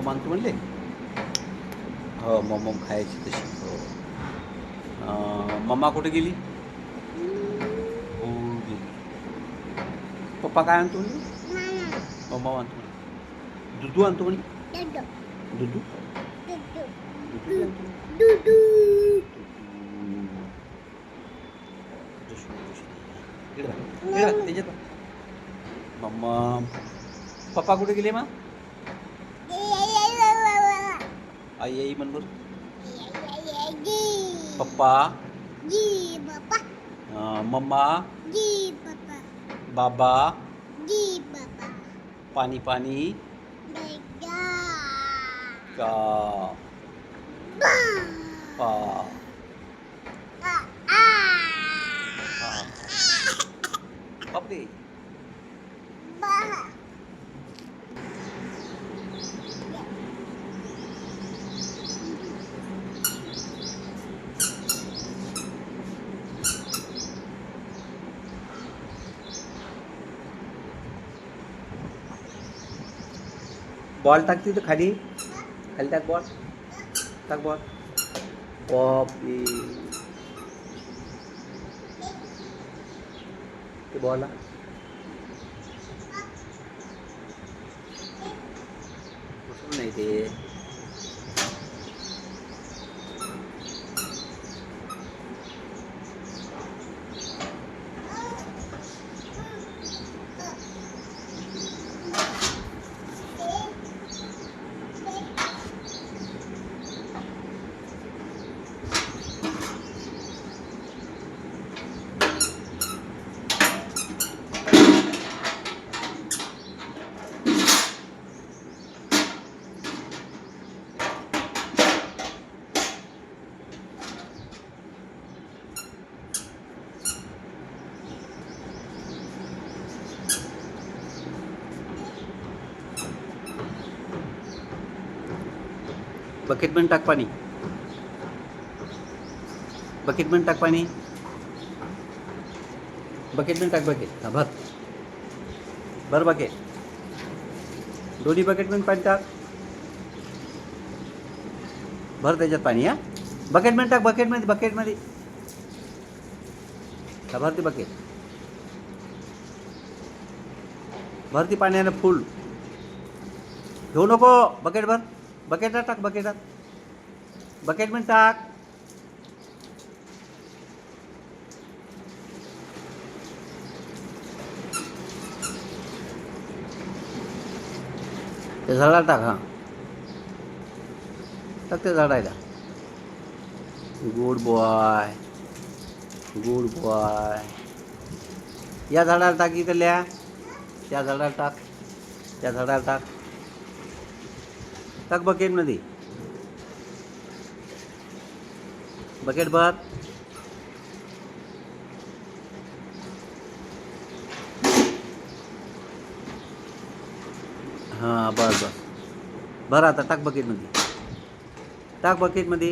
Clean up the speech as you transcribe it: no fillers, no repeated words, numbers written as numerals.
मागतो म्हणले. हो मम्मा खायची तशी. हो मम्मा कुठे गेली? हो गेली. पप्पा काय आणतो म्हणे? मम्मा आणतो म्हणे. दुधू आणतो म्हणे. दुधू दुधू आणतो म्हणे. त्याच्यात मम्मा पप्पा कुठे गेले मग? आई आई म्हण बरं. पप्पा मम्मा बाबा पाणी पाणी का पा बापरे. बॉल टाक तिथं खाली. खाली टाक बॉल. टाक बॉल. बापरे. ते बॉल नाही ते. बकेट पण टाक पाणी. बकेट पण टाक पाणी. बकेट पण टाक. बकेट भर. भर बकेट. दोन्ही बकेट पण पाणी टाक. भर त्याच्यात पाणी. हा बकेट मध्ये टाक. बकेटमध्ये बकेटमध्ये भरती बकेट. भरती पाण्यानं फुल. घेऊ नको. बकेट भर. बकेटात टाक. बकेटात बकेट मध्ये टाक. ते झाडाला टाक. हां टाक ते झाडायला. Good boy. Good boy. या झाडाला टाक. इकडल्या त्या झाडाला टाक. त्या झाडाला टाक. टाक बकेटमध्ये. बकेट भर. हां बस बस. भर आता. टाक बकेटमध्ये. टाक बकेटमध्ये.